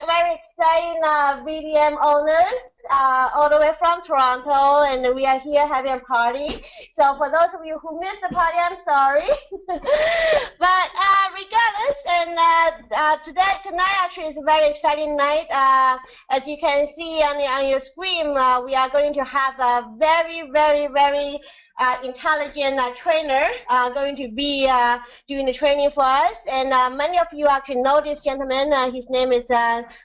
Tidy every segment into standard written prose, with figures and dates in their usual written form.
very exciting BDM owners all the way from Toronto, and we are here having a party. So for those of you who missed the party, I'm sorry. But regardless, and tonight actually is a very exciting night. As you can see on your screen, we are going to have a very intelligent trainer going to be doing the training for us. And many of you actually know this gentleman. His name is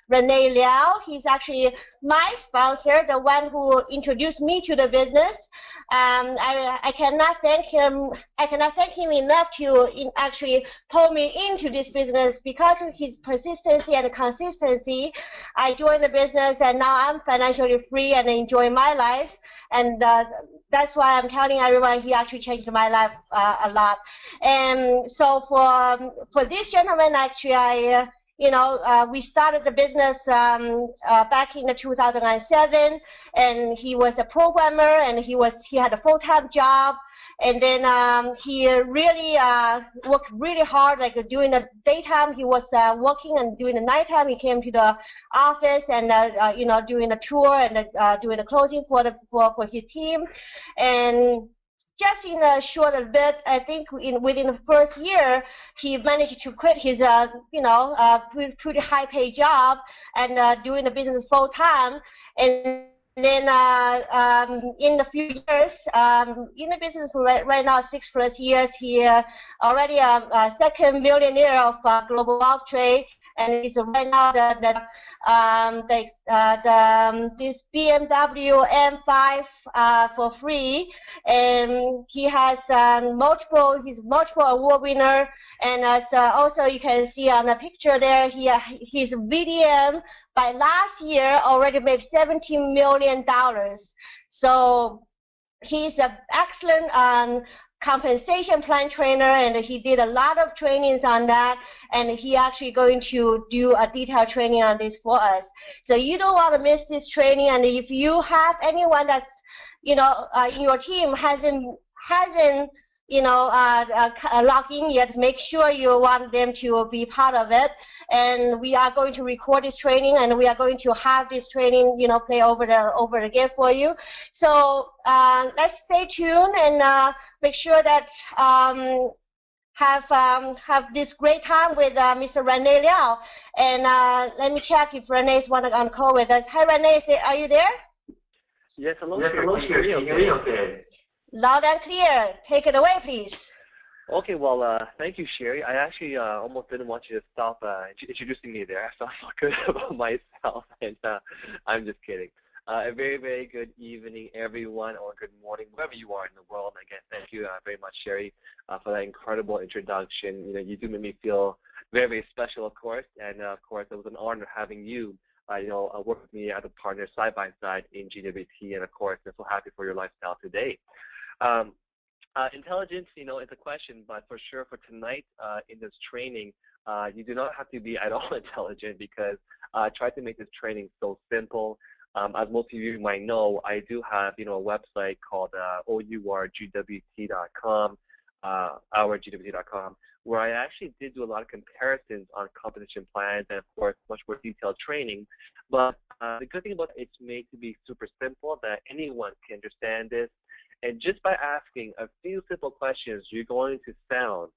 Rene Liaw. He's actually my sponsor, the one who introduced me to the business. I cannot thank him. I cannot thank him enough to actually pull me into this business. Because of his persistency and consistency, I joined the business, and now I'm financially free and enjoy my life. And that's why I'm telling everyone he actually changed my life a lot. And so for this gentleman, actually, we started the business back in 2007, and he was a programmer, and he had a full-time job. And then he really worked really hard. Like during the daytime, he was working, and during the nighttime, he came to the office and doing a tour and doing the closing for his team. And just in a short bit, I think within the first year, he managed to quit his pretty high-paid job and doing the business full time. And then in a few years, in the business right now, 6+ years, he already a second millionaire of global wealth trade, and he's right now this BMW M5 for free, and he has he's multiple award winner, and as also you can see on the picture there, his VDM by last year already made $17 million. So he's an excellent compensation plan trainer, and he did a lot of trainings on that, and he actually going to do a detailed training on this for us. So you don't want to miss this training. And if you have anyone that's in your team hasn't logged in yet, make sure you want them to be part of it. And we are going to record this training, and we are going to have this training, play over again for you. So let's stay tuned and make sure that have this great time with Mr. Rene Liaw. And let me check if Rene's on call with us. Hi, Rene, are you there? Yes, hello. Yes, hello. Can you hear me okay? Loud and clear. Take it away, please. Okay, well, thank you, Sherry. I actually almost didn't want you to stop introducing me there. I felt so good about myself, and I'm just kidding. A very good evening, everyone, or good morning, wherever you are in the world. Again, thank you very much, Sherry, for that incredible introduction. You do make me feel very special, of course, and of course, it was an honor having you, work with me as a partner side by side in GWT, and of course, I'm so happy for your lifestyle today. Intelligence, is a question, but for sure for tonight in this training, you do not have to be at all intelligent, because I tried to make this training so simple. As most of you might know, I do have, a website called OURGWT.com, OurGWT.com, where I actually did do a lot of comparisons on competition plans and, of course, much more detailed training. But the good thing about it, it's made to be super simple, that anyone can understand this. And just by asking a few simple questions, you're going to sound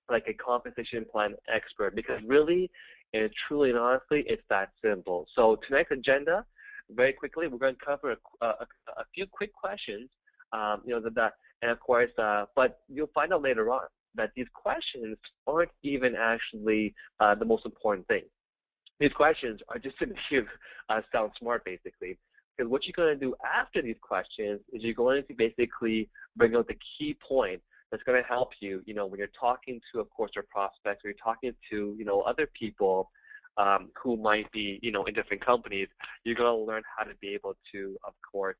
like a compensation plan expert, because really and truly and honestly, it's that simple. So tonight's agenda, very quickly, we're going to cover a few quick questions, and of course, but you'll find out later on that these questions aren't even actually the most important thing. These questions are just to make you sound smart, basically. Because what you're going to do after these questions is you're going to basically bring out the key point that's going to help you, when you're talking to, of course, your prospects, or you're talking to, other people who might be, in different companies. You're going to learn how to be able to, of course,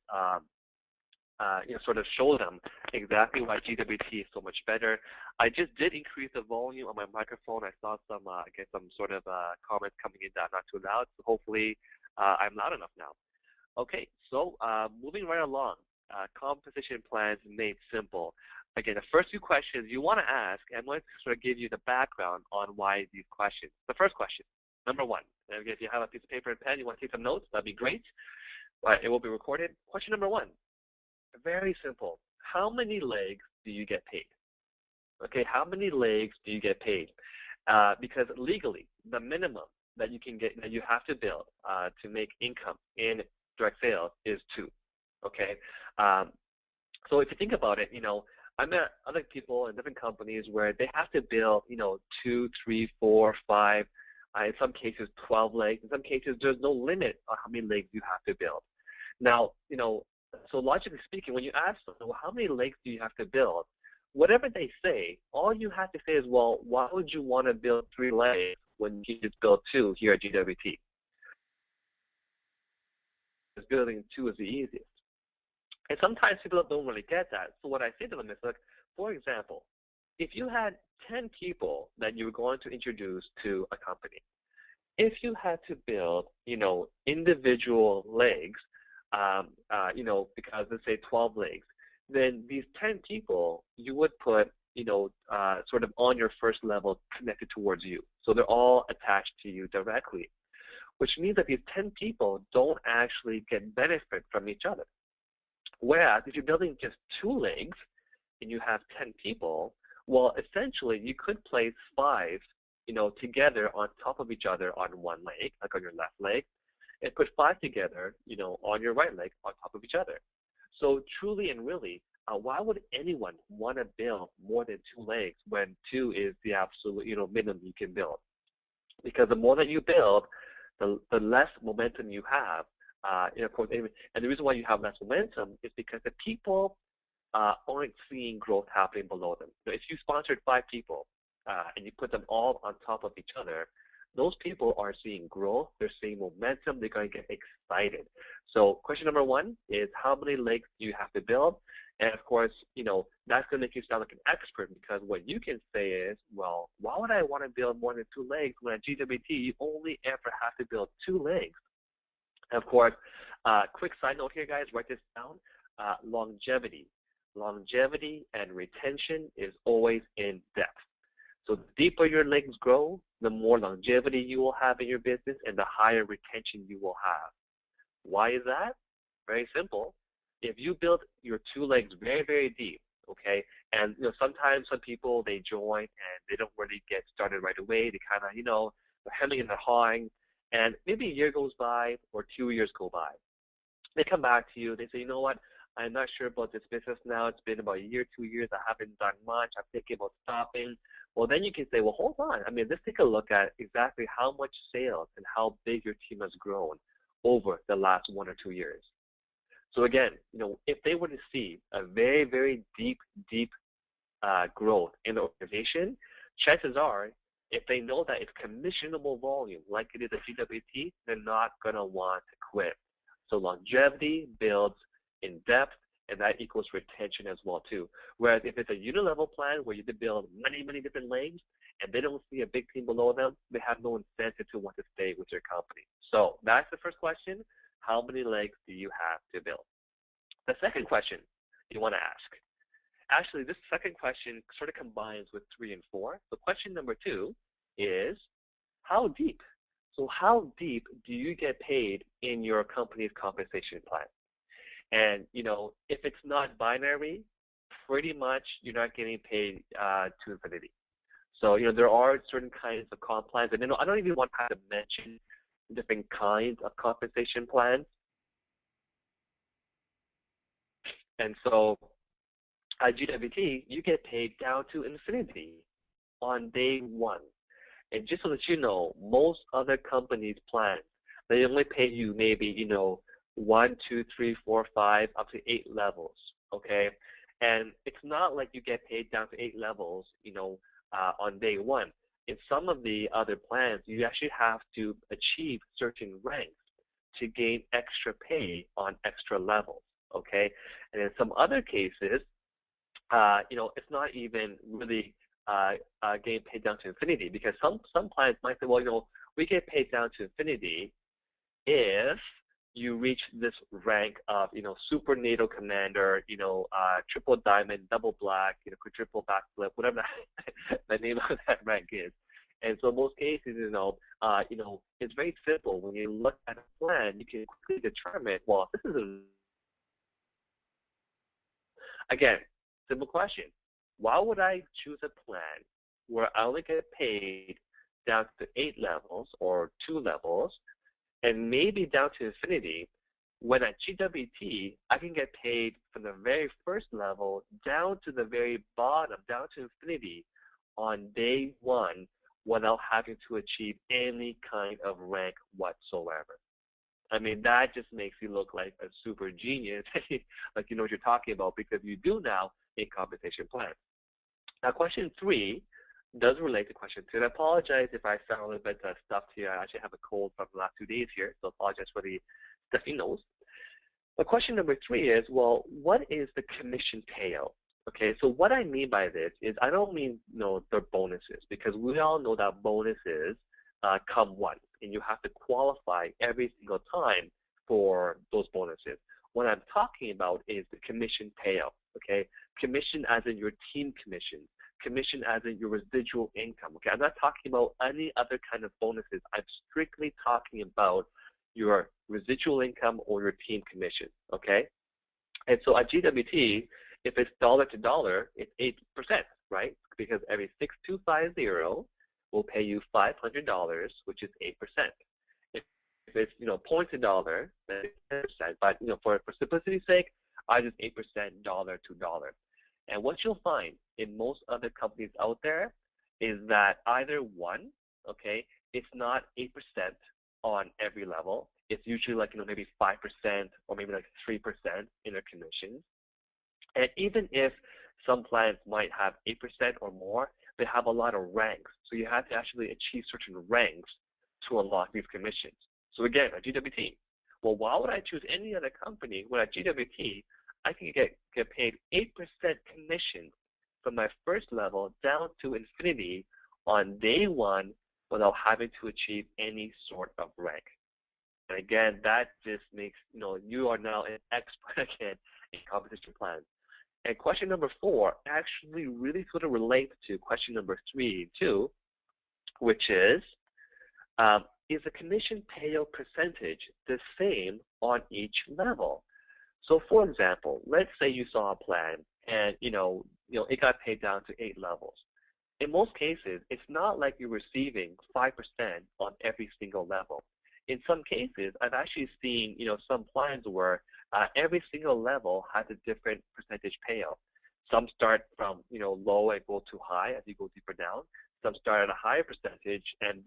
sort of show them exactly why GWT is so much better. I just did increase the volume on my microphone. I saw some, some sort of comments coming in that I'm not too loud. So hopefully I'm loud enough now. Okay, so moving right along, compensation plans made simple. Again, the first few questions you want to ask, I'm going to sort of give you the background on why these questions. The first question, Number one. And if you have a piece of paper and pen, you want to take some notes, that'd be great. It will be recorded. Question number one. Very simple. How many legs do you get paid? Okay, how many legs do you get paid? Because legally, the minimum that you can get, that you have to build to make income in direct sales is 2. Okay, so if you think about it, I met other people in different companies where they have to build, 2, 3, 4, 5, in some cases 12 legs. In some cases, there's no limit on how many legs you have to build. Now, so logically speaking, when you ask them, well, how many legs do you have to build? Whatever they say, all you have to say is, well, why would you want to build 3 legs when you just build 2 here at GWT? Because building 2 is the easiest. And sometimes people don't really get that. So what I say to them is, look, for example, if you had 10 people that you were going to introduce to a company, if you had to build, individual legs, because let's say 12 legs, then these 10 people you would put, sort of on your first level connected towards you. So they're all attached to you directly, which means that these 10 people don't actually get benefit from each other. Whereas if you're building just 2 legs and you have 10 people, well, essentially you could place 5, together on top of each other on one leg, like on your left leg, and put 5 together, on your right leg on top of each other. So truly and really, why would anyone want to build more than 2 legs when 2 is the absolute, minimum you can build? Because the more that you build, the less momentum you have. Of course, and the reason why you have less momentum is because the people aren't seeing growth happening below them. If you sponsored 5 people and you put them all on top of each other, those people are seeing growth, they're seeing momentum, they're going to get excited. So question number one is, how many legs do you have to build? And of course, that's going to make you sound like an expert, because what you can say is, well, why would I want to build more than 2 legs when at GWT you only ever have to build 2 legs? And of course, quick side note here, guys, write this down. Longevity and retention is always in depth. So the deeper your legs grow, the more longevity you will have in your business and the higher retention you will have. Why is that? Very simple. If you build your 2 legs very, very deep, okay, and sometimes some people, they join and they don't really get started right away. They kind of, they're hemming and they're hawing, and maybe a year goes by or 2 years go by. They come back to you. They say, you know what? I'm not sure about this business now. It's been about a year, 2 years. I haven't done much. I'm thinking about stopping. Well, then you can say, well, hold on. Let's take a look at exactly how much sales and how big your team has grown over the last 1 or 2 years. So again, if they were to see a very, very deep growth in the organization, chances are, if they know that it's commissionable volume like it is at GWT, they're not going to want to quit. So longevity builds in depth, and that equals retention as well too. Whereas if it's a unit-level plan where you build many different legs and they don't see a big team below them, they have no incentive to want to stay with your company. So that's the first question. How many legs do you have to build? The second question you want to ask. Actually, this second question sort of combines with 3 and 4. So question number 2 is, how deep? So how deep do you get paid in your company's compensation plan? And, if it's not binary, pretty much you're not getting paid to infinity. So, there are certain kinds of comp plans. And, I don't even want to mention different kinds of compensation plans. And so at GWT, you get paid down to infinity on day 1. And just so that you know, most other companies' plans, they only pay you maybe, 1, 2, 3, 4, 5, up to 8 levels, okay? And it's not like you get paid down to 8 levels, on day 1. In some of the other plans, you actually have to achieve certain ranks to gain extra pay on extra levels, okay? And in some other cases, it's not even really getting paid down to infinity, because some plans might say, well, we get paid down to infinity if you reach this rank of, super NATO commander, triple diamond, double black, quadruple backflip, whatever the name of that rank is. And so in most cases, it's very simple. When you look at a plan, you can quickly determine, well, this is again, simple question. Why would I choose a plan where I only get paid down to 8 levels or 2 levels and maybe down to infinity, when at GWT, I can get paid from the very first level down to the very bottom, down to infinity on day 1 without having to achieve any kind of rank whatsoever. I mean, that just makes you look like a super genius, like you know what you're talking about, because you do now a compensation plan. Now, question 3 does relate to question 2. And I apologize if I sound a little bit stuffed here. I actually have a cold from the last 2 days here, so I apologize for the stuffy nose. But question number 3 is, well, what is the commission payout? Okay, so what I mean by this is I don't mean the bonuses, because we all know that bonuses come once, and you have to qualify every single time for those bonuses. What I'm talking about is the commission payout, okay? Commission as in your team commission, commission as in your residual income, okay? I'm not talking about any other kind of bonuses. I'm strictly talking about your residual income or your team commission, okay? And so at GWT, if it's dollar to dollar, it's 8%, right? Because every 6250 will pay you $500, which is 8%. If it's points to dollar, then it's 10%. But for simplicity's sake, I just 8% dollar to dollar. And what you'll find in most other companies out there is that either one, okay, it's not 8% on every level. It's usually like maybe 5% or maybe like 3% in their commissions. And even if some plans might have 8% or more, they have a lot of ranks. So you have to actually achieve certain ranks to unlock these commissions. So again, at GWT, well, why would I choose any other company when at GWT I can get paid 8% commission from my first level down to infinity on day 1 without having to achieve any sort of rank? And again, that just makes, you are now an expert again in compensation plans. And question number 4 actually really sort of relates to question number 3 too, which is the commission payout percentage the same on each level? So for example, let's say you saw a plan and it got paid down to 8 levels. In most cases, it's not like you're receiving 5% on every single level. In some cases, I've actually seen some plans where every single level has a different percentage payout. Some start from low and go to high as you go deeper down. Some start at a higher percentage, and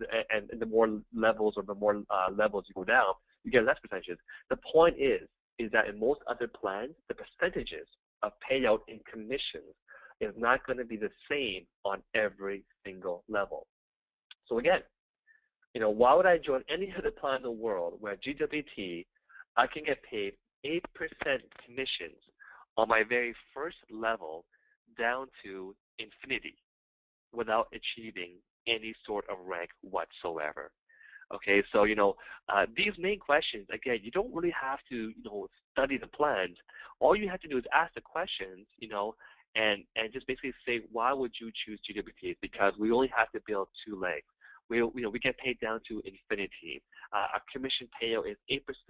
the more levels or the more levels you go down, you get less percentages. The point is that in most other plans, the percentages of payout in commissions is not going to be the same on every single level. So again, why would I join any other plan in the world where GWT, I can get paid 8% commissions on my very first level down to infinity without achieving any sort of rank whatsoever? Okay, so these main questions, again, you don't really have to study the plans. All you have to do is ask the questions, and just basically say, why would you choose GWT? Because we only have to build 2 legs. We get paid down to infinity. Our commission payout is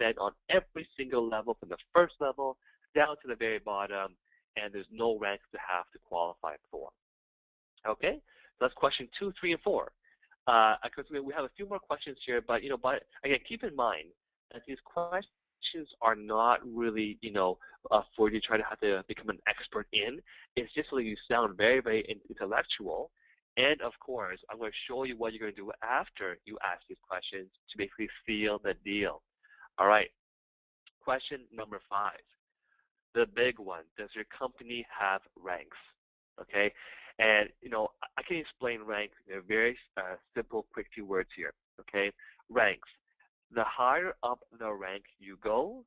8% on every single level from the first level down to the very bottom, and there's no ranks to have to qualify for. Okay, so that's question 2, 3, and 4. Because we have a few more questions here, but but again, keep in mind that these questions are not really for you to try to have to become an expert in. It's just so you sound very, very intellectual. And of course, I'm going to show you what you're going to do after you ask these questions to basically seal the deal. All right. Question number 5, the big one. Does your company have ranks? Okay. And I can explain rank in a very simple, quick 2 words here. Okay. Ranks. The higher up the rank you go,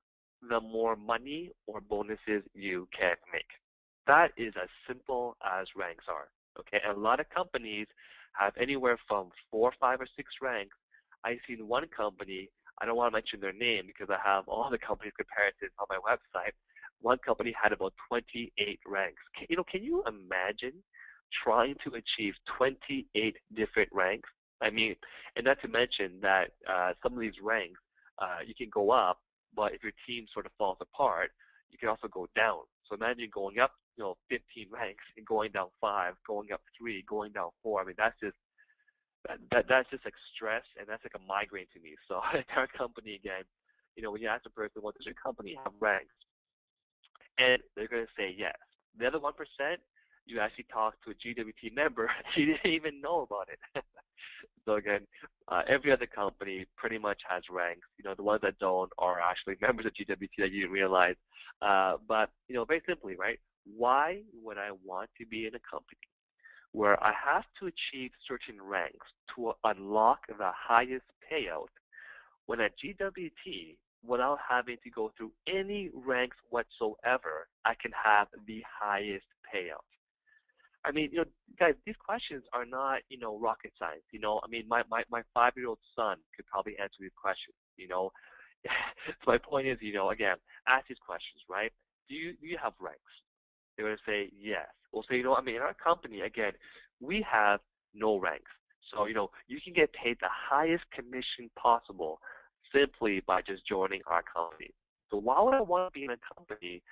the more money or bonuses you can make. That is as simple as ranks are. Okay, and a lot of companies have anywhere from 4, 5, or 6 ranks. I've seen one company, I don't want to mention their name because I have all the companies comparisons on my website. One company had about 28 ranks. Can you imagine trying to achieve 28 different ranks? I mean, and not to mention that some of these ranks, you can go up, but if your team sort of falls apart, you can also go down. So imagine going up, 15 ranks and going down 5, going up 3, going down 4. I mean, that's just like stress, and that's like a migraine to me. So at our company again, when you ask a person, well, does your company have ranks? And they're going to say yes. The other 1%, you actually talk to a GWT member, you didn't even know about it. So again, every other company pretty much has ranks. The ones that don't are actually members of GWT that you didn't realize. But very simply, right? Why would I want to be in a company where I have to achieve certain ranks to unlock the highest payout when at GWT, without having to go through any ranks whatsoever, I can have the highest payout? I mean, guys, these questions are not, rocket science. I mean, my 5-year-old son could probably answer these questions. So my point is, again, ask these questions, right? Do you have ranks? They're going to say yes. We'll say, I mean, in our company, again, we have no ranks. So, you can get paid the highest commission possible simply by just joining our company. So why would I want to be in a company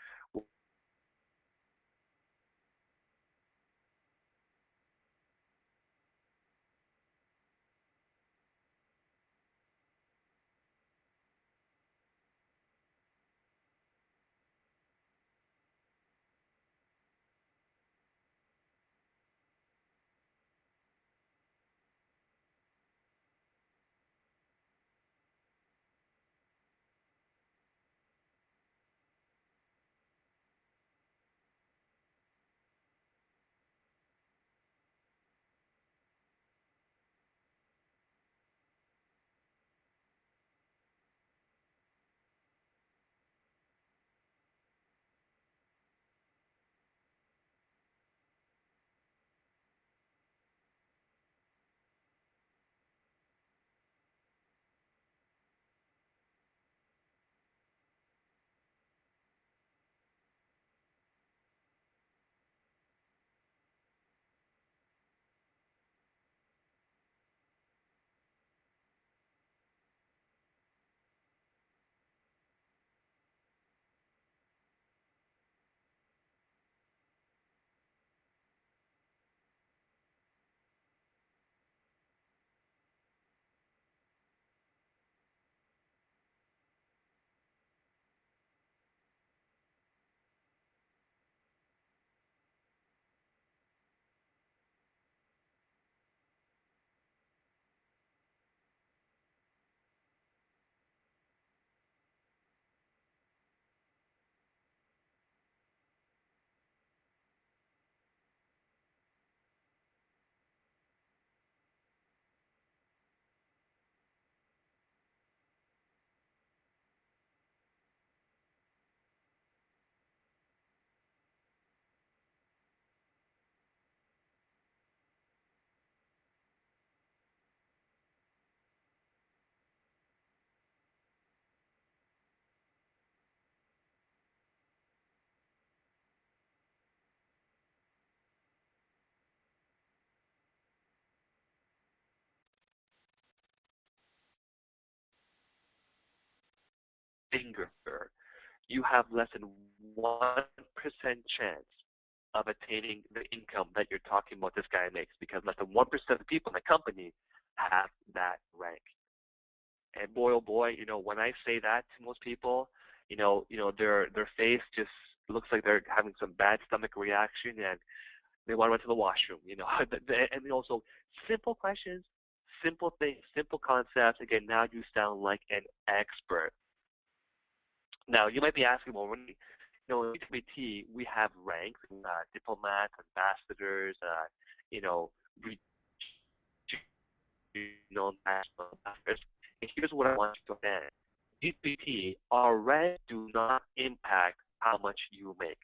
finger, you have less than 1% chance of attaining the income that you're talking about this guy makes, because less than 1% of people in the company have that rank. And boy, oh boy, when I say that to most people, their face just looks like they're having some bad stomach reaction, and they want to run to the washroom. And also simple questions, simple things, simple concepts. Again, now you sound like an expert. Now, you might be asking, well, in HBT, we have ranks, diplomats, ambassadors, national ambassadors. And here's what I want you to understand. HBT, our ranks do not impact how much you make.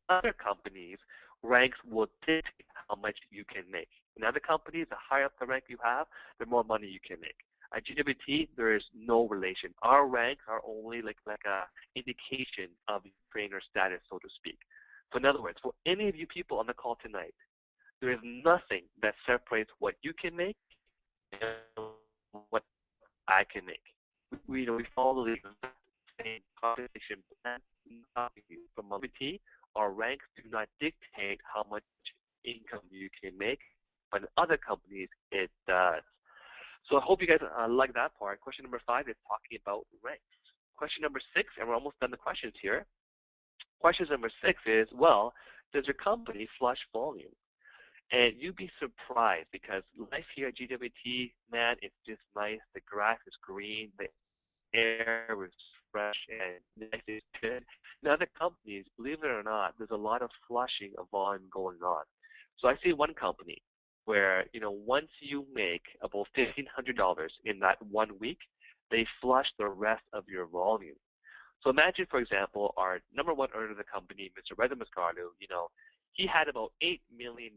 Other companies, ranks will dictate how much you can make. In other companies, the higher up the rank you have, the more money you can make. At GWT, there is no relation. Our ranks are only like a indication of trainer status, so to speak. So in other words, for any of you people on the call tonight, there is nothing that separates what you can make and what I can make. We follow the same compensation plan from activity. Our ranks do not dictate how much income you can make, but in other companies it does. So I hope you guys like that part. Question number 5 is talking about ranks. Question number 6, and we're almost done the questions here. Question number 6 is, well, does your company flush volume? And you'd be surprised because life here at GWT, man, it's just nice. The grass is green, the air is fresh, and life is good. In other companies, believe it or not, there's a lot of flushing of volume going on. So I see one company where, once you make about $1,500 in that 1 week, they flush the rest of your volume. So imagine, for example, our number 1 earner of the company, Mr. Rene, he had about $8 million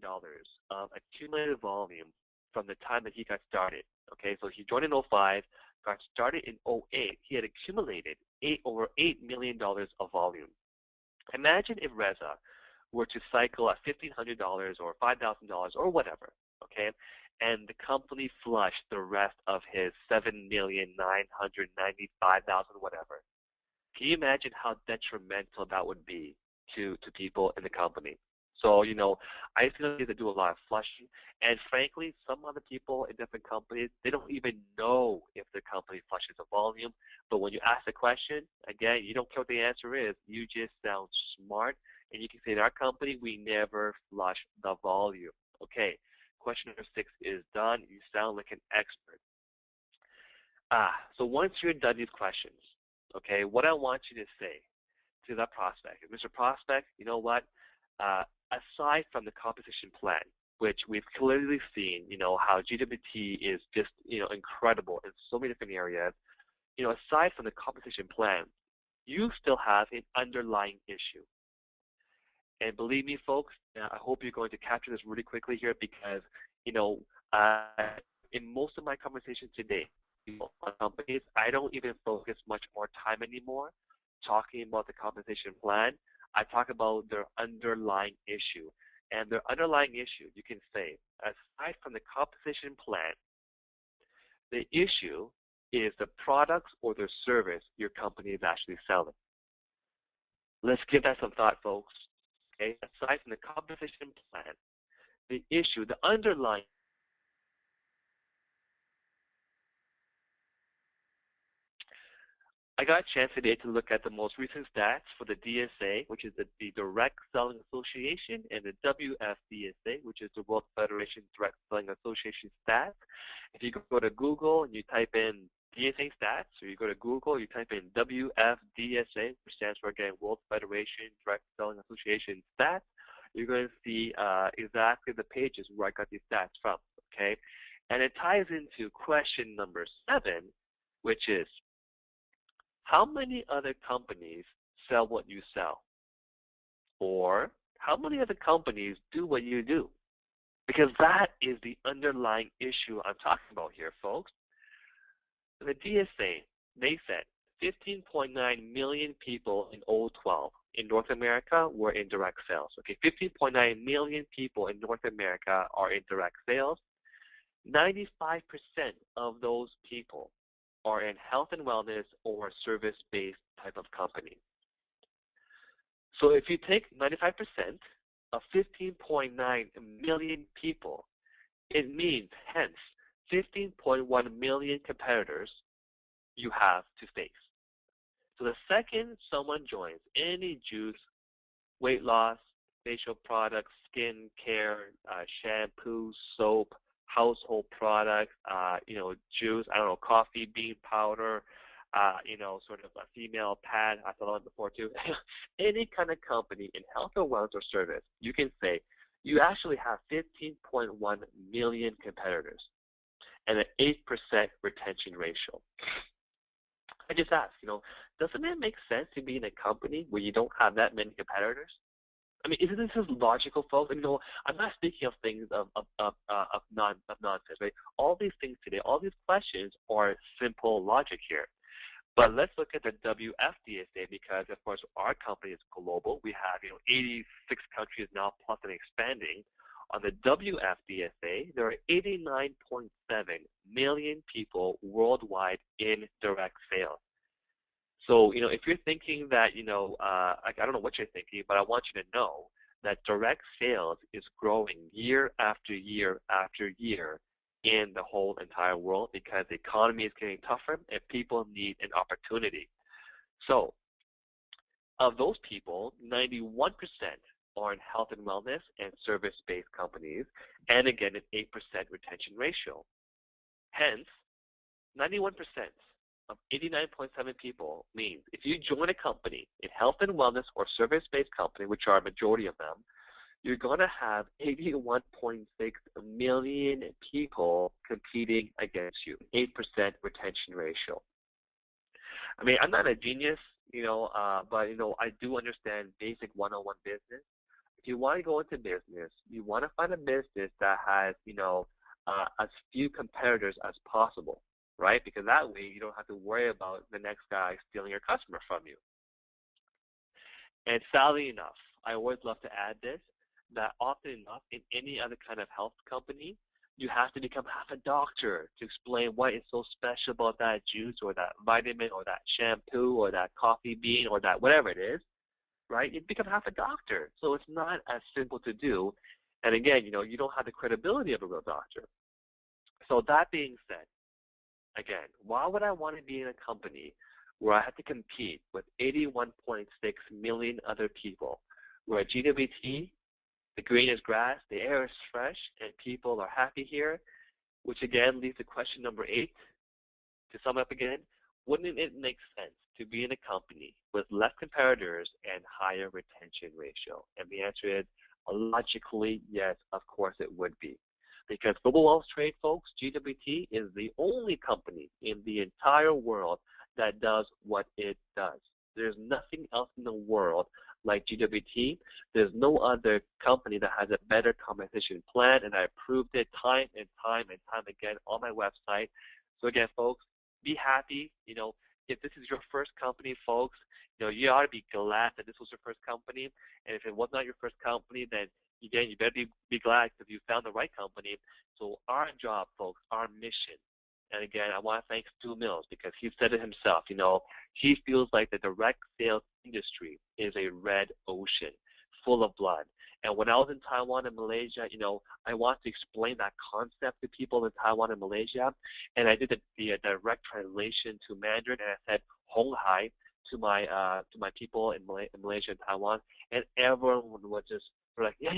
of accumulated volume from the time that he got started. Okay, so he joined in 05, got started in 08. He had accumulated over $8 million of volume. Imagine if Reza were to cycle at $1,500 or $5,000 or whatever, okay, and the company flushed the rest of his $7,995,000 whatever. Can you imagine how detrimental that would be to people in the company? So, I feel like they do a lot of flushing, and frankly, some other people in different companies, they don't even know if their company flushes the volume, but when you ask the question, again, you don't care what the answer is, you just sound smart, and you can say in our company, we never flush the volume. Okay, question number 6 is done. You sound like an expert. So once you're done these questions, okay, what I want you to say to that prospect, Mr. Prospect, you know what? Aside from the compensation plan, which we've clearly seen, how GWT is just, incredible in so many different areas, aside from the compensation plan, you still have an underlying issue. And believe me, folks, I hope you're going to capture this really quickly here because, in most of my conversations today, on companies, I don't even focus much more time anymore talking about the compensation plan. I talk about their underlying issue. And their underlying issue, you can say, aside from the compensation plan, the issue is the products or the service your company is actually selling. Let's give that some thought, folks. Okay? Aside from the compensation plan, the issue, the underlying I got a chance today to look at the most recent stats for the DSA, which is the Direct Selling Association, and the WFDSA, which is the World Federation Direct Selling Association stats. If you go to Google and you type in DSA stats, or you go to Google, you type in WFDSA, which stands for, again, World Federation Direct Selling Association stats, you're going to see exactly the pages where I got these stats from, okay? And it ties into question number 7, which is, how many other companies sell what you sell? Or how many other companies do what you do? Because that is the underlying issue I'm talking about here, folks. The DSA, they said 15.9 million people in 2012 in North America were in direct sales. Okay, 15.9 million people in North America are in direct sales. 95% of those people are in health and wellness or service-based type of company. So if you take 95% of 15.9 million people, it means, hence, 15.1 million competitors you have to face. So the second someone joins any juice, weight loss, facial products, skin care, shampoo, soap, household products, juice, coffee bean powder, sort of a female pad, I thought of before too. Any kind of company in health or wellness or service, you can say you actually have 15.1 million competitors and an 8% retention ratio. I just ask, doesn't it make sense to be in a company where you don't have that many competitors? I mean, isn't this logical, folks? I'm not speaking of things of nonsense, right? All these things today, all these questions are simple logic here. But let's look at the WFDSA because, of course, our company is global. We have, 86 countries now plus and expanding. On the WFDSA, there are 89.7 million people worldwide in direct sales. So, if you're thinking that, I don't know what you're thinking, but I want you to know that direct sales is growing year after year after year in the whole entire world because the economy is getting tougher and people need an opportunity. So, of those people, 91% are in health and wellness and service-based companies, and again, an 8% retention ratio. Hence, 91% of 89.7 people means if you join a company in health and wellness or service-based company, which are a majority of them, you're going to have 81.6 million people competing against you, 8% retention ratio. I mean, I'm not a genius, but, I do understand basic 101 business. If you want to go into business, you want to find a business that has, as few competitors as possible, right? Because that way you don't have to worry about the next guy stealing your customer from you. And sadly enough, I always love to add this, that often enough in any other kind of health company, you have to become half a doctor to explain what is so special about that juice or that vitamin or that shampoo or that coffee bean or that whatever it is, right? You become half a doctor. So it's not as simple to do. And again, you don't have the credibility of a real doctor. So that being said, again, why would I want to be in a company where I have to compete with 81.6 million other people, where at GWT, the green is grass, the air is fresh, and people are happy here, which again leads to question number 8. To sum up again, wouldn't it make sense to be in a company with less competitors and higher retention ratio? And the answer is, logically, yes, of course it would be. Because Global Wealth Trade, folks, GWT is the only company in the entire world that does what it does. There's nothing else in the world like GWT. There's no other company that has a better compensation plan, and I proved it time and time and time again on my website. So again, folks, be happy. If this is your first company, folks, you ought to be glad that this was your first company. And if it was not your first company, then again, you better be glad because you found the right company. So our job, folks, our mission, and again, I want to thank Stu Mills because he said it himself, he feels like the direct sales industry is a red ocean full of blood. And when I was in Taiwan and Malaysia, I want to explain that concept to people in Taiwan and Malaysia. And I did the direct translation to Mandarin, and I said Hong Hai to my people in Malaysia and Taiwan, and everyone was just like, yeah,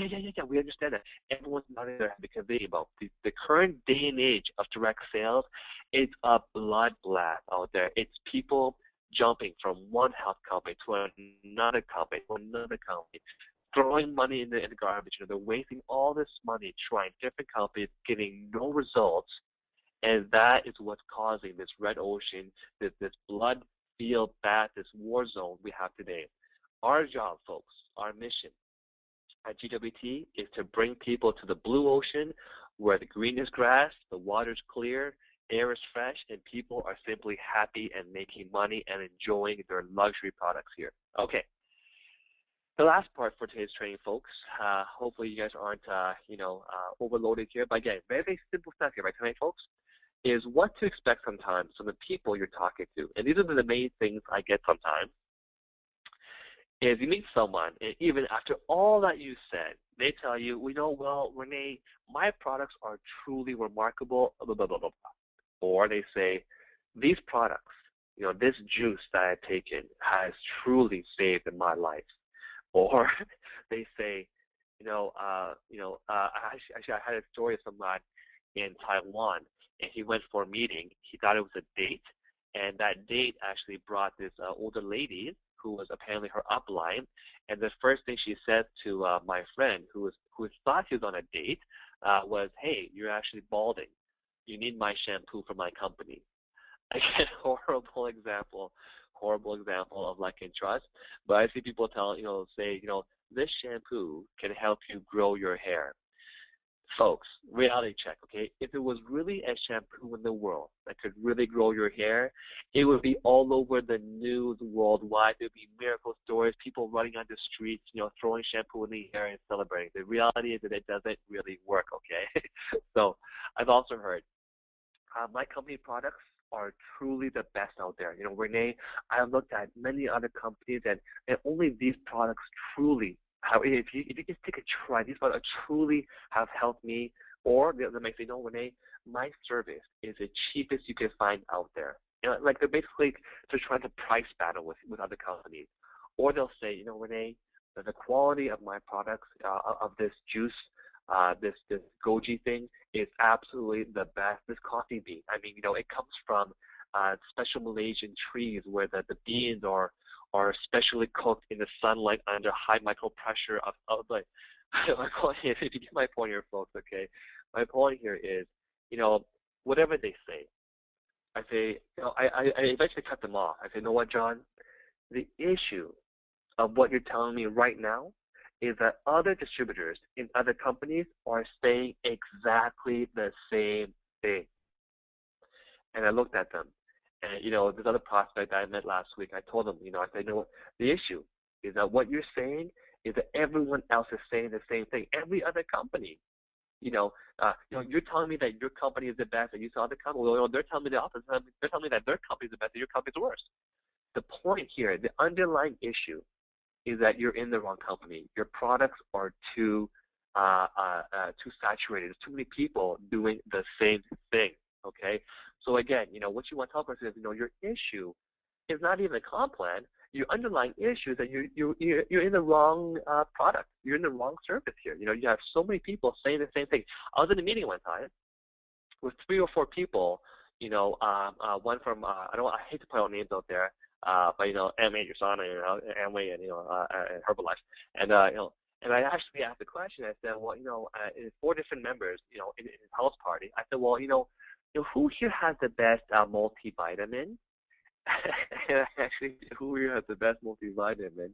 we understand that. Everyone's nodding their head because the current day and age of direct sales, it's a bloodbath out there. It's people jumping from one health company to another company, throwing money in the garbage. They're wasting all this money trying different companies, getting no results, and that is what's causing this red ocean, this blood field bath, this war zone we have today. Our job, folks, our mission at GWT is to bring people to the blue ocean where the green is grass, the water's clear, air is fresh, and people are simply happy and making money and enjoying their luxury products here. Okay. The last part for today's training, folks, hopefully you guys aren't, overloaded here. But again, very, very simple stuff here, right, tonight, folks, is what to expect sometimes from the people you're talking to. And these are the main things I get sometimes. Is you meet someone, and even after all that you said, they tell you, well, Rene, my products are truly remarkable, blah, blah, blah, blah, blah. Or they say, these products, this juice that I've taken has truly saved my life. Or they say, actually I had a story of someone in Taiwan, and he went for a meeting. He thought it was a date, and that date actually brought this older lady who was apparently her upline, and the first thing she said to my friend, who thought he was on a date, was, "Hey, you're actually balding. You need my shampoo for my company." Again, horrible example of lack of trust. But I see people say, this shampoo can help you grow your hair. Folks, reality check, okay? If it was really a shampoo in the world that could really grow your hair, it would be all over the news worldwide. There'd be miracle stories, people running on the streets, throwing shampoo in the hair and celebrating. The reality is that it doesn't really work, okay? So I've also heard my company products are truly the best out there. Rene, I've looked at many other companies, and only these products truly have, if you just take a try, these products truly have helped me. Or they might say, no, Rene, my service is the cheapest you can find out there. Like they're basically just trying to price battle with other companies. Or they'll say, Rene, the quality of my products, of this juice, this goji thing is absolutely the best. This coffee bean, I mean, it comes from special Malaysian trees where the beans are specially cooked in the sunlight under high micro pressure of like, my point here, if you get my point here, folks, okay? My point here is, whatever they say, I say, I eventually cut them off. I say, you know what, John? The issue of what you're telling me right now is that other distributors in other companies are saying exactly the same thing. And I looked at them. And, this other prospect that I met last week, I told them, I said, what? The issue is that what you're saying is that everyone else is saying the same thing. Every other company, you're telling me that your company is the best and you saw the company. Well, they're telling me the opposite. They're telling me that their company is the best and your company is worse. The point here, the underlying issue is that you're in the wrong company. Your products are too saturated. There's too many people doing the same thing. Okay, so again, what you want to tell us is, your issue is not even a comp plan. Your underlying issue is that you're in the wrong product. You're in the wrong service here. You have so many people saying the same thing. I was in a meeting one time with 3 or 4 people. One from I hate to put out names out there. But Amway, Usana, Amway, and and Herbalife, and and I actually asked the question. I said, well, 4 different members, in his house party. I said, well, who here has the best multivitamin? And actually, who here has the best multivitamin?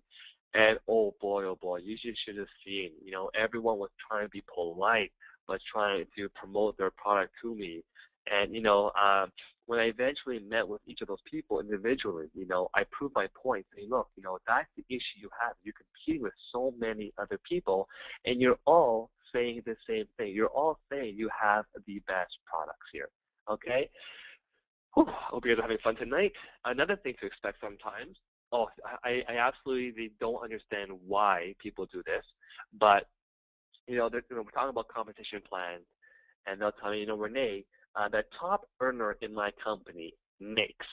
And oh boy, you should have seen. Everyone was trying to be polite, but trying to promote their product to me. And when I eventually met with each of those people individually, I proved my point, saying, look, that's the issue you have. You're competing with so many other people, and you're all saying the same thing. You're all saying you have the best products here. Okay? Whew, hope you guys are having fun tonight. Another thing to expect sometimes. I absolutely don't understand why people do this, but we're talking about competition plans, and they'll tell me, Rene, the top earner in my company makes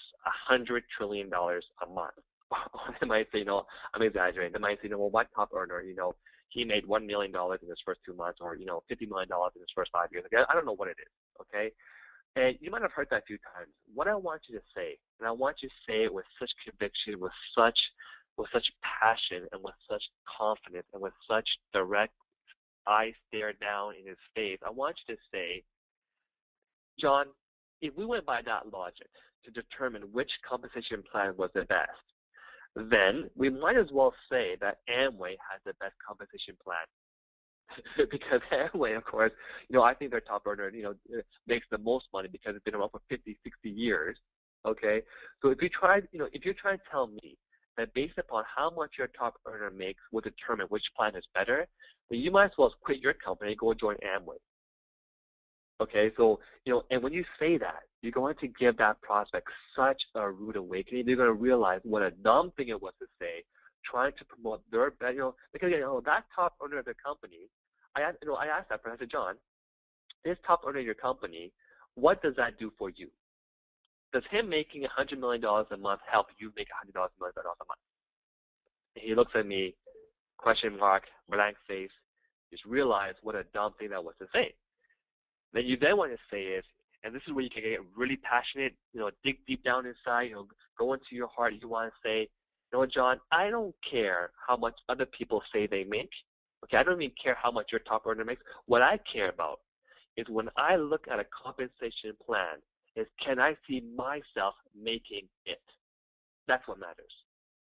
$100 trillion a month. They might say, I'm exaggerating. They might say, well, my top earner, he made $1 million in his first 2 months, or $50 million in his first 5 years. I don't know what it is. Okay, and you might have heard that a few times. What I want you to say, and I want you to say it with such conviction, with such passion, and with such confidence, and with such direct eye stare down in his face. I want you to say, John, if we went by that logic to determine which compensation plan was the best, then we might as well say that Amway has the best compensation plan. Because Amway, of course, I think their top earner, makes the most money because it's been around for 50, 60 years. Okay, so if you're trying to tell me that based upon how much your top earner makes will determine which plan is better, then you might as well quit your company and go join Amway. Okay, so, and when you say that, you're going to give that prospect such a rude awakening. They're going to realize what a dumb thing it was to say, trying to promote their better, because, that top owner of the company, I asked that person, I said, John, this top owner of your company, what does that do for you? Does him making $100 million a month help you make $100 million a month? And he looks at me, question mark, blank face, just realize what a dumb thing that was to say. Then you want to say is, and this is where you can get really passionate, dig deep down inside, go into your heart. You want to say, John, I don't care how much other people say they make. Okay, I don't even care how much your top earner makes. What I care about is when I look at a compensation plan, is can I see myself making it? That's what matters.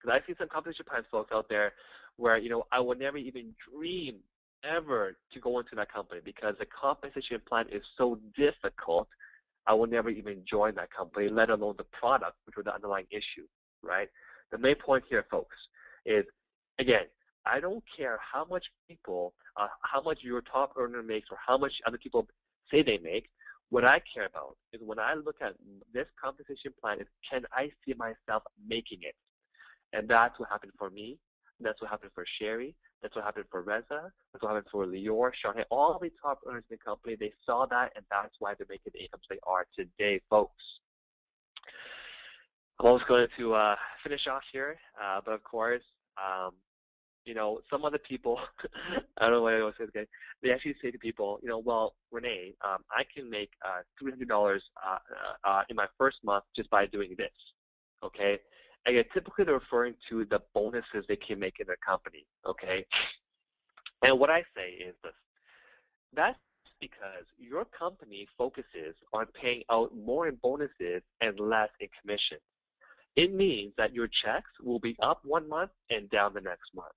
Because I see some compensation plans folks out there where, I would never even dream ever to go into that company because the compensation plan is so difficult. I will never even join that company, let alone the product, which was the underlying issue, right? The main point here, folks, is, again, I don't care how much people, how much your top earner makes or how much other people say they make. What I care about is when I look at this compensation plan is, can I see myself making it? And that's what happened for me. That's what happened for Sherry. That's what happened for Reza. That's what happened for Liaw, Shanghai. All the top earners in the company, they saw that, and that's why they're making the incomes they are today, folks. I'm almost going to finish off here, but of course, you know, some other people, I don't know what I always say again, they actually say to people, you know, well, Rene, I can make $300 in my first month just by doing this, okay? Again, typically they're referring to the bonuses they can make in their company, okay? And what I say is this, that's because your company focuses on paying out more in bonuses and less in commissions. It means that your checks will be up one month and down the next month.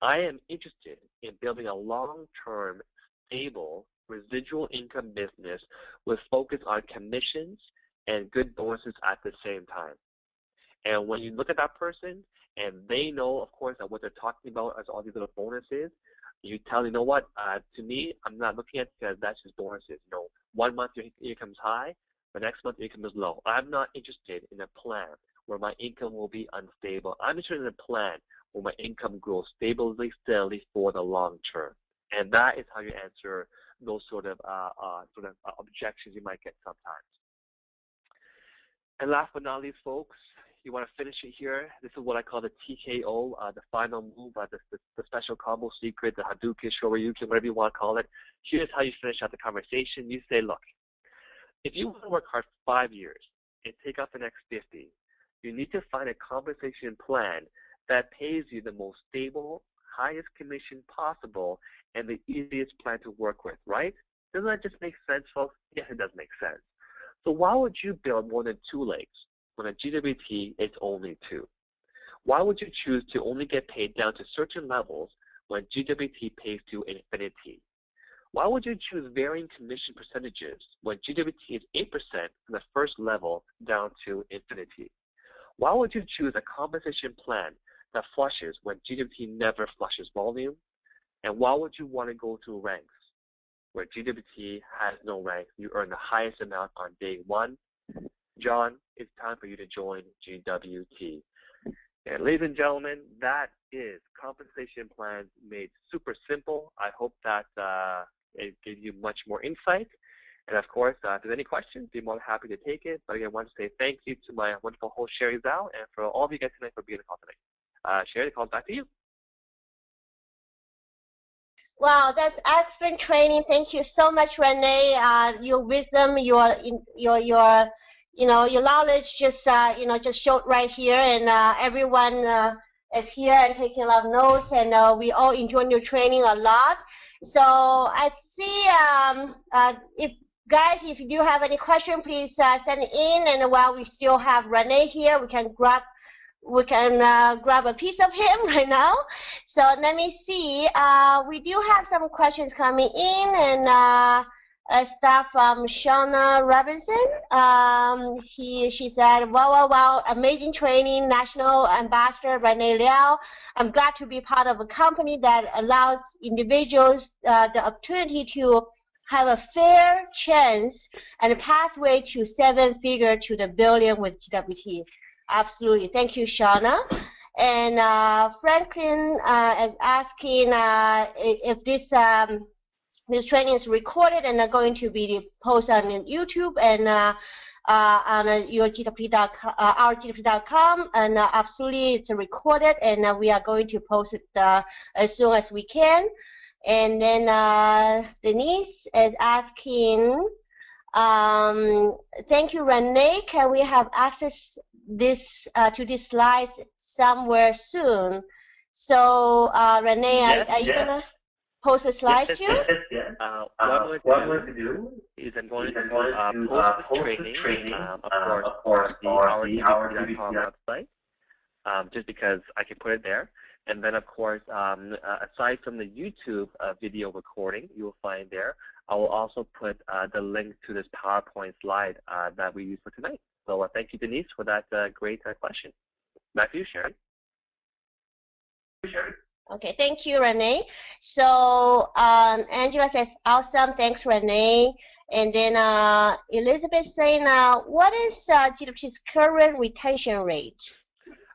I am interested in building a long-term, stable, residual income business with focus on commissions and good bonuses at the same time. And when you look at that person and they know, of course, that what they're talking about is all these little bonuses, you tell, you know what, to me, I'm not looking at it because that's just bonuses. You know, 1 month your income's high, the next month your income is low. I'm not interested in a plan where my income will be unstable. I'm interested in a plan where my income grows stably, steadily for the long term. And that is how you answer those sort of objections you might get sometimes. And last but not least, folks, you want to finish it here. This is what I call the TKO, the final move, the special combo secret, the Hadouken, Shoryuken, whatever you want to call it. Here's how you finish out the conversation. You say, look, if you want to work hard for 5 years and take out the next 50, you need to find a compensation plan that pays you the most stable, highest commission possible, and the easiest plan to work with, right? Doesn't that just make sense, folks? Yes, it does make sense. So why would you build more than 2 legs when at GWT it's only 2? Why would you choose to only get paid down to certain levels when GWT pays to infinity? Why would you choose varying commission percentages when GWT is 8% from the first level down to infinity? Why would you choose a compensation plan that flushes when GWT never flushes volume? And why would you want to go through ranks where GWT has no rank? You earn the highest amount on day 1. John, it's time for you to join GWT. And ladies and gentlemen, that is compensation plans made super simple. I hope that it gives you much more insight. And of course, if there's any questions, be more than happy to take it. But again, I want to say thank you to my wonderful host, Sherry Zhao, and for all of you guys tonight for being on the call tonight. Sherry, the call's back to you. Wow, that's excellent training. Thank you so much, Rene. Your wisdom, your knowledge just just showed right here, and everyone is here and taking a lot of notes, and we all enjoyed your training a lot. So I see if you do have any question, please send it in, and while we still have Rene here, we can grab a piece of him right now. So let me see. We do have some questions coming in, and let's start from Shauna Robinson. She said, wow, amazing training, National Ambassador Rene Liaw. I'm glad to be part of a company that allows individuals the opportunity to have a fair chance and a pathway to 7-figure to the billion with GWT. Absolutely. Thank you, Shauna. And Franklin is asking if this training is recorded and going to be posted on YouTube and on our GWT.com. And absolutely, it's recorded, and we are going to post it as soon as we can. And then Denise is asking, thank you, Rene. Can we have access to these slides somewhere soon? So, Rene, are you gonna post the slides too? Yes. What I'm going to do is I'm going to post the training, of course, on the OurGWT.com website, just because I can put it there. And then, of course, aside from the YouTube video recording you will find there, I will also put the link to this PowerPoint slide that we used for tonight. So thank you, Denise, for that great question. Back to you, Sherry. Okay, thank you, Rene. So Angela says, awesome, thanks, Rene. And then Elizabeth saying, what is GWT's current retention rate?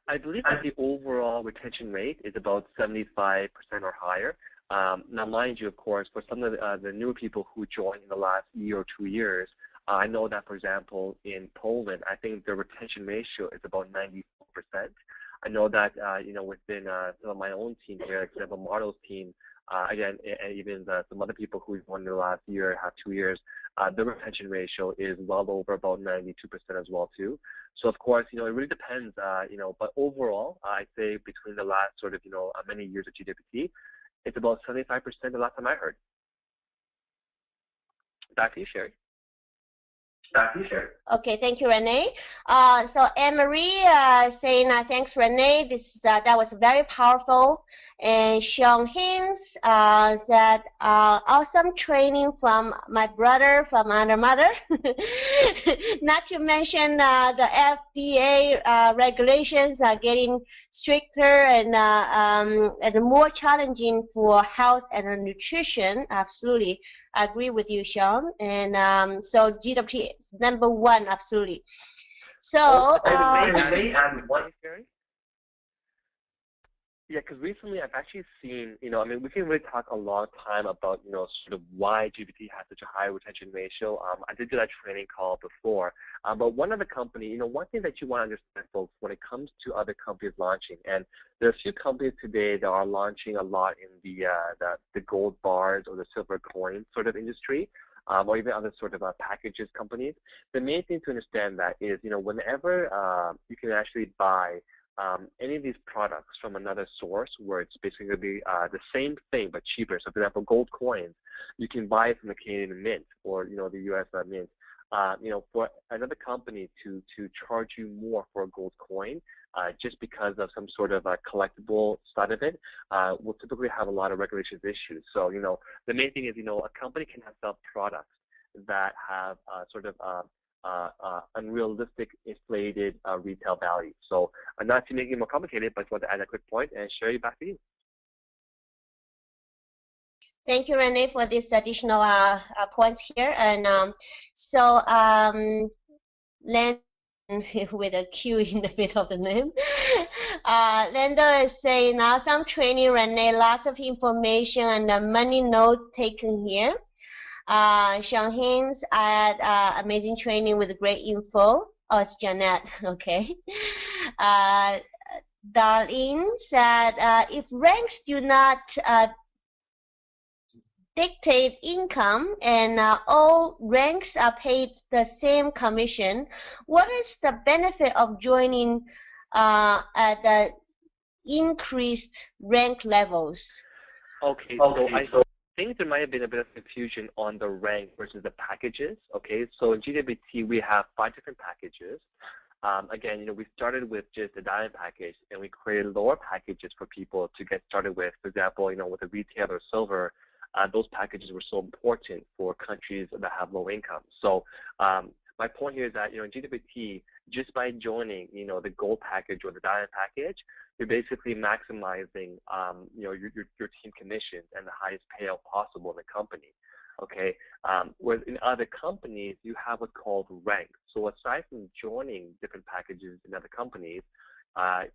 I believe that the overall retention rate is about 75% or higher. Now, mind you, of course, for some of the newer people who joined in the last year or 2 years, I know that, for example, in Poland, I think the retention ratio is about 94%. I know that, within some of my own team here, for example, Marlo's team, again, and even some other people who won in the last year, have 2 years, the retention ratio is well over about 92% as well, too. So, of course, it really depends, but overall, I'd say between the last sort of, many years of GWT, it's about 75% the last time I heard. Back to you, Sherry. Okay, thank you, Rene. So Anne-Marie saying, thanks, Rene. That was very powerful. And Sean Haynes said, awesome training from my brother from another mother. Not to mention the FDA regulations are getting stricter and more challenging for health and nutrition. Absolutely. I agree with you, Sean. And so GWT is #1, absolutely. So, yeah, because recently I've actually seen, we can really talk a long time about, sort of why GWT has such a high retention ratio. I did do that training call before. But one other company, one thing that you want to understand, folks, when it comes to other companies launching, and there are a few companies today that are launching a lot in the gold bars or the silver coin sort of industry, or even other sort of packages companies. The main thing to understand that is, whenever you can actually buy any of these products from another source where it's basically going to be the same thing but cheaper. So, for example, gold coins, you can buy it from the Canadian Mint or the U.S. Mint. For another company to charge you more for a gold coin just because of some sort of collectible side of it will typically have a lot of regulations issues. So, the main thing is, a company can have sell products that have sort of unrealistic, inflated retail value. So not to make it more complicated, but I just want to add a quick point and share it back to you. Thank you, Rene, for these additional points here. And so Len with a Q in the middle of the name. Lando is saying, some training, Rene, lots of information and money notes taken here. Sean Haynes had amazing training with great info. Oh, it's Jeanette. Okay. Darlene said, if ranks do not dictate income and all ranks are paid the same commission, what is the benefit of joining at the increased rank levels? Okay, so I think there might have been a bit of confusion on the rank versus the packages. Okay, so in GWT we have 5 different packages. Again, we started with just the diamond package, and we created lower packages for people to get started with. For example, with the retail or silver, those packages were so important for countries that have low income. So my point here is that, in GWT, just by joining, the gold package or the diamond package, you're basically maximizing, your team commissions and the highest payout possible in the company. Okay, whereas in other companies, you have what's called rank. So aside from joining different packages in other companies,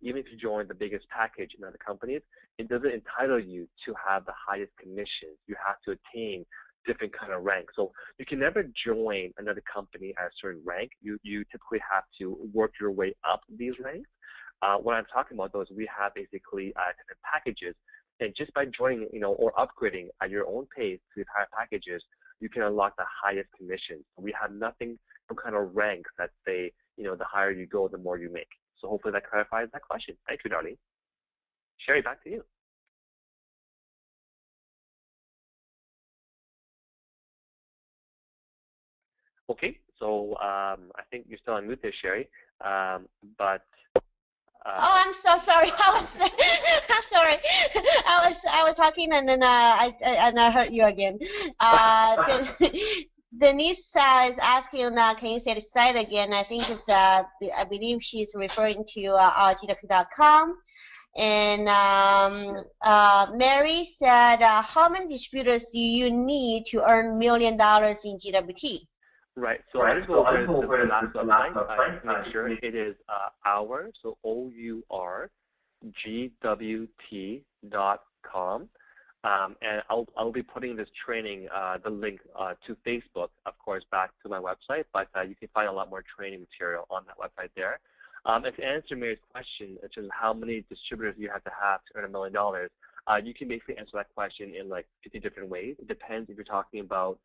even if you join the biggest package in other companies, it doesn't entitle you to have the highest commissions. You have to attain different kind of rank. So you can never join another company at a certain rank. You typically have to work your way up these ranks. What I'm talking about, though, is we have basically different packages. And just by joining, or upgrading at your own pace to these higher packages, you can unlock the highest commissions. We have nothing, some kind of ranks that say, the higher you go, the more you make. So hopefully that clarifies that question. Thank you, Darlene. Sherry, back to you. Okay, so I think you're still on mute there, Sherry. But Oh, I'm so sorry. I'm sorry. I was talking and then I heard you again. Denise is asking, can you say the site again? I think it's I believe she's referring to rgw.com. And Mary said, how many distributors do you need to earn $1 million in GWT? Right. So I just go over the last website. Make sure it is our, so OURGWT.com. And I'll be putting this training, the link to Facebook, of course, back to my website. But you can find a lot more training material on that website there. And to answer Mary's question, in terms of how many distributors you have to earn $1 million, you can basically answer that question in like 50 different ways. It depends if you're talking about,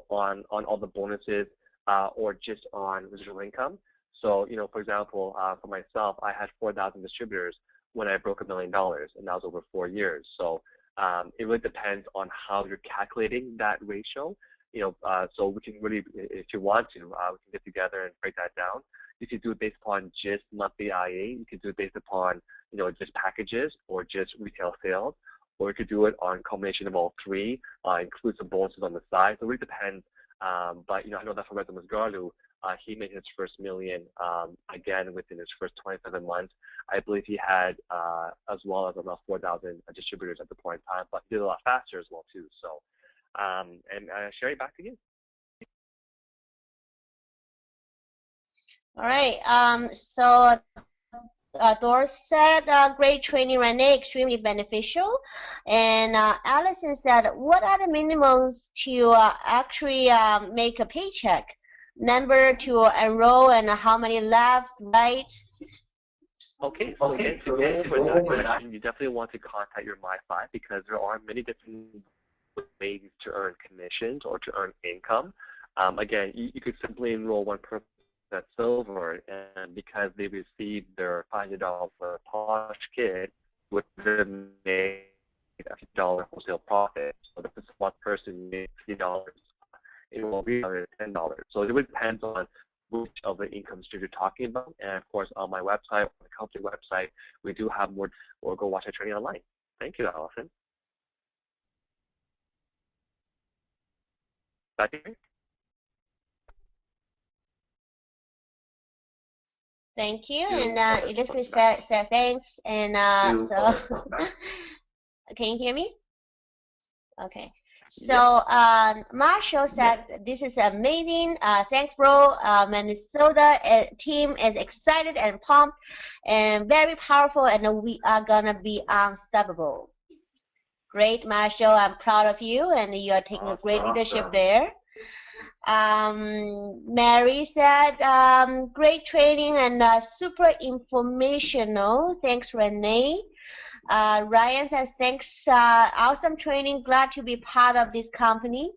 on all the bonuses or just on residual income. So, for example, for myself, I had 4,000 distributors when I broke $1 million, and that was over 4 years. So it really depends on how you're calculating that ratio. So we can really, if you want to, we can get together and break that down. You could do it based upon just monthly IA. You could do it based upon, just packages or just retail sales, or you could do it on combination of all three, include some bonuses on the side. So it really depends. But I know that for Reza Masgarlu, he made his first $1 million again within his first 27 months. I believe he had as well as about 4,000 distributors at the point in time, but he did a lot faster as well too. So, and Sherry, back to you. All right. So Doris said, great training, Rene, extremely beneficial. And Allison said, what are the minimums to actually make a paycheck? Number to enroll and how many left, right? Okay, so again, to go over that, you definitely want to contact your MyFi because there are many different ways to earn commissions or to earn income. Again, you could simply enroll one person at silver, and because they received their $500 posh kit, would make a $50 wholesale profit. So if one person made $50, it will be $10. So it would depend on which of the income streams you're talking about. And of course, on my website, on the company website, we do have more, or go watch our training online. Thank you, Allison. Back to you. Thank you. And Elizabeth says thanks. And so, can you hear me? Okay. So Marshall said, this is amazing. Thanks, bro. Minnesota team is excited and pumped and very powerful, and we are going to be unstoppable. Great, Marshall. I'm proud of you, and you are taking a great leadership there. Mary said, great training and super informational. Thanks, Rene. Ryan says, thanks, awesome training. Glad to be part of this company.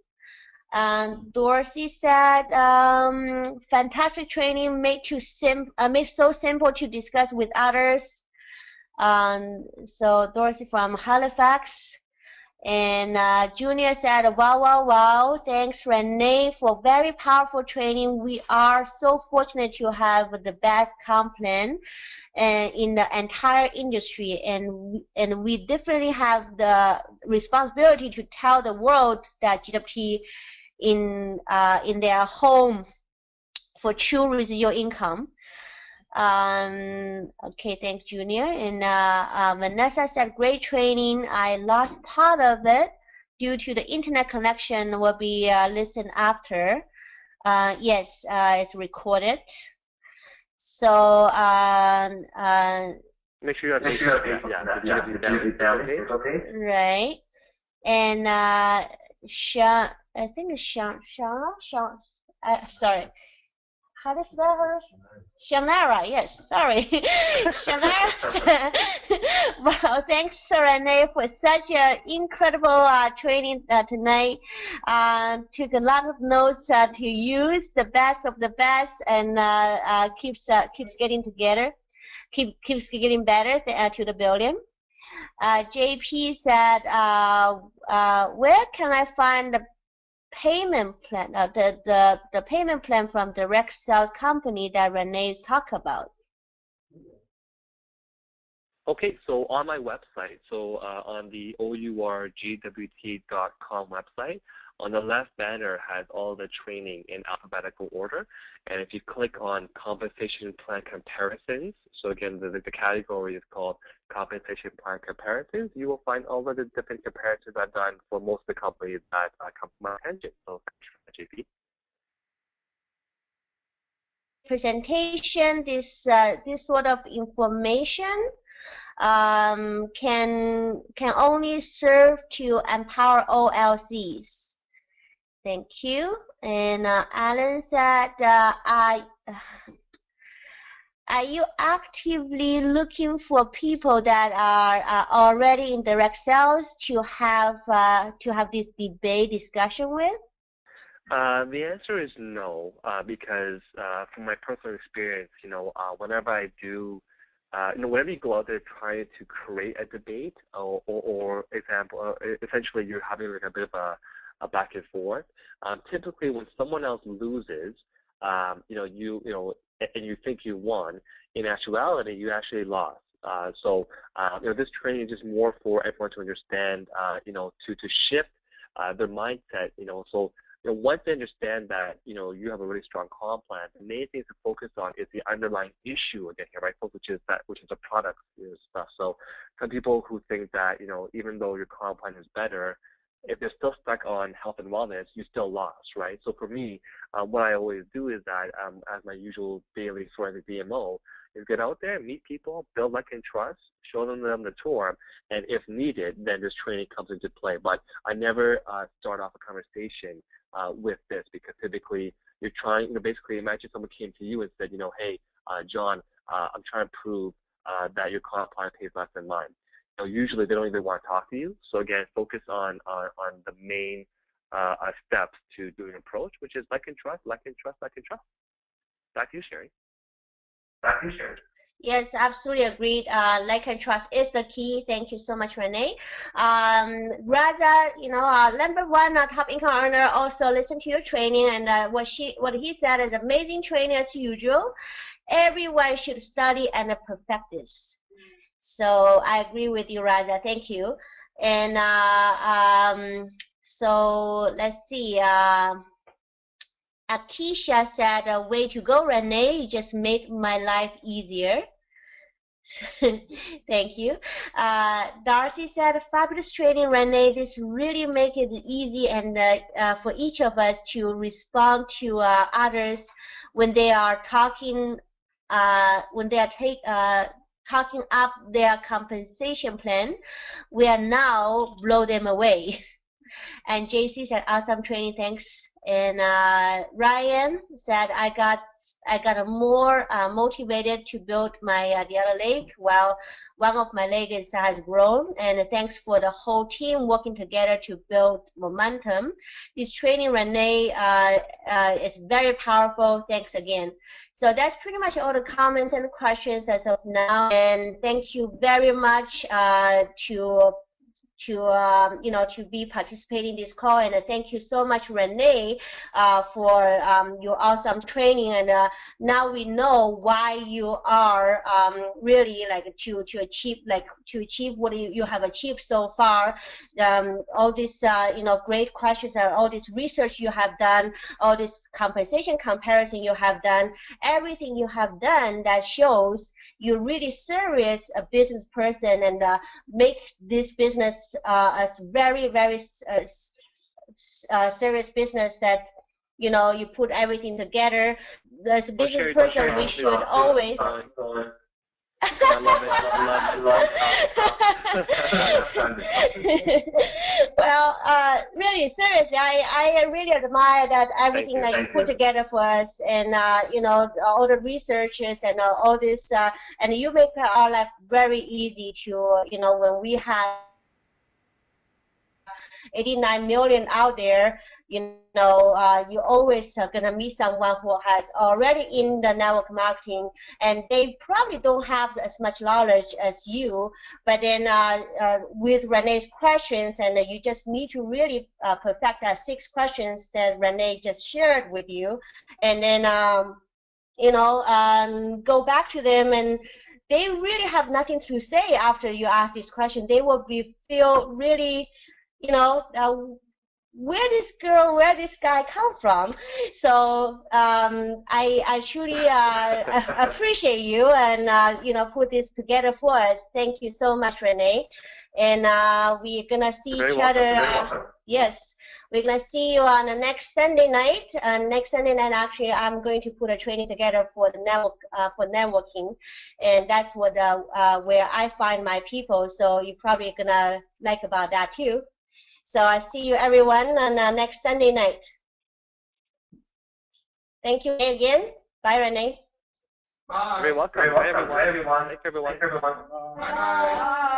Dorsey said, fantastic training, made so simple to discuss with others. So Dorsey from Halifax. And Junior said, wow, wow, wow. Thanks, Rene, for very powerful training. We are so fortunate to have the best comp plan in the entire industry. And we definitely have the responsibility to tell the world that GWT in their home for true residual income. Okay, thanks, Junior. And Vanessa said, great training. I lost part of it due to the internet connection. Will be listened after. Yes, it's recorded. So make sure you have Facebook. Okay. Right. And Sean, I think it's Sean. Sorry. How to spell her? Shanara, yes, sorry. Shanara said, well, thanks, Rene, for such an incredible training tonight. Took a lot of notes to use, the best of the best, and keeps getting together, keeps getting better to the billion. JP said, where can I find the payment plan, the payment plan from direct sales company that Rene talked about? Okay, so on my website, so on the OURGWT.com website, on the left banner has all the training in alphabetical order. And if you click on compensation plan comparisons, so again, the category is called compensation plan comparisons, you will find all of the different comparisons I've done for most of the companies that come from my attention. So, JP. Presentation, this sort of information can only serve to empower OLCs. Thank you. And Alan said, are you actively looking for people that are already in direct sales to have this debate discussion with? The answer is no, because from my personal experience, whenever I do, whenever you go out there trying to create a debate, or essentially you're having like a bit of a back and forth. Typically, when someone else loses, and you think you won, in actuality, you actually lost. So this training is just more for everyone to understand, to shift their mindset, so. Once they understand that, you have a really strong comp plan, the main thing to focus on is the underlying issue again here, right, which is the product stuff. So some people who think that, even though your comp plan is better, if they're still stuck on health and wellness, you still lost, right? So for me, what I always do is that, as my usual daily sort of DMO, is get out there, meet people, build like and trust, show them the tour, and if needed, then this training comes into play. But I never start off a conversation with this, because typically you're trying, basically imagine someone came to you and said, hey, John, I'm trying to prove that your comp plan pays less than mine. Usually they don't even want to talk to you. So again, focus on the main steps to doing an approach, which is like and trust, like and trust, like and trust. Back to you, Sherry. Yes, absolutely agreed. Like and trust is the key. Thank you so much, Rene. Raza, number one, top income earner, also listen to your training, and what he said is amazing training as usual. Everyone should study and perfect this. So I agree with you, Raza. Thank you. And so let's see. Akisha said, way to go, Rene. You just made my life easier. Thank you. Darcy said, fabulous training, Rene. This really make it easy and for each of us to respond to others when they are talking, talking up their compensation plan. We are now blow them away. And JC said, awesome training, thanks. And Ryan said, I got more motivated to build my the other leg, while one of my legs has grown. And thanks for the whole team working together to build momentum. This training, Rene, is very powerful. Thanks again. So that's pretty much all the comments and questions as of now. And thank you very much to be participating in this call, and thank you so much, Rene, for your awesome training. And now we know why you are really like to achieve what you have achieved so far. All these great questions and all this research you have done, all this compensation comparison you have done, everything you have done that shows you're really serious a business person, and make this business as very, very serious business that you put everything together. As a business person, we should always. Well, really, seriously, I really admire that everything that you put together for us, and all the researches and all this, and you make our life very easy to, when we have 89 million out there, you always gonna meet someone who has already in the network marketing, and they probably don't have as much knowledge as you. But then with Rene's questions, and you just need to really perfect that 6 questions that Rene just shared with you, and then go back to them and they really have nothing to say after you ask this question. They will feel really, you know, where this guy come from. So I truly appreciate you and you know, put this together for us. Thank you so much, Rene. And we're gonna see each other. Yes, we're gonna see you on the next Sunday night. Next Sunday night, actually, I'm going to put a training together for the network for networking, and that's what where I find my people. So you're probably gonna like about that too. So I see you everyone on next Sunday night. Thank you again. Bye, Rene. Bye. You're welcome. Bye, everyone. Thanks, everyone. Bye.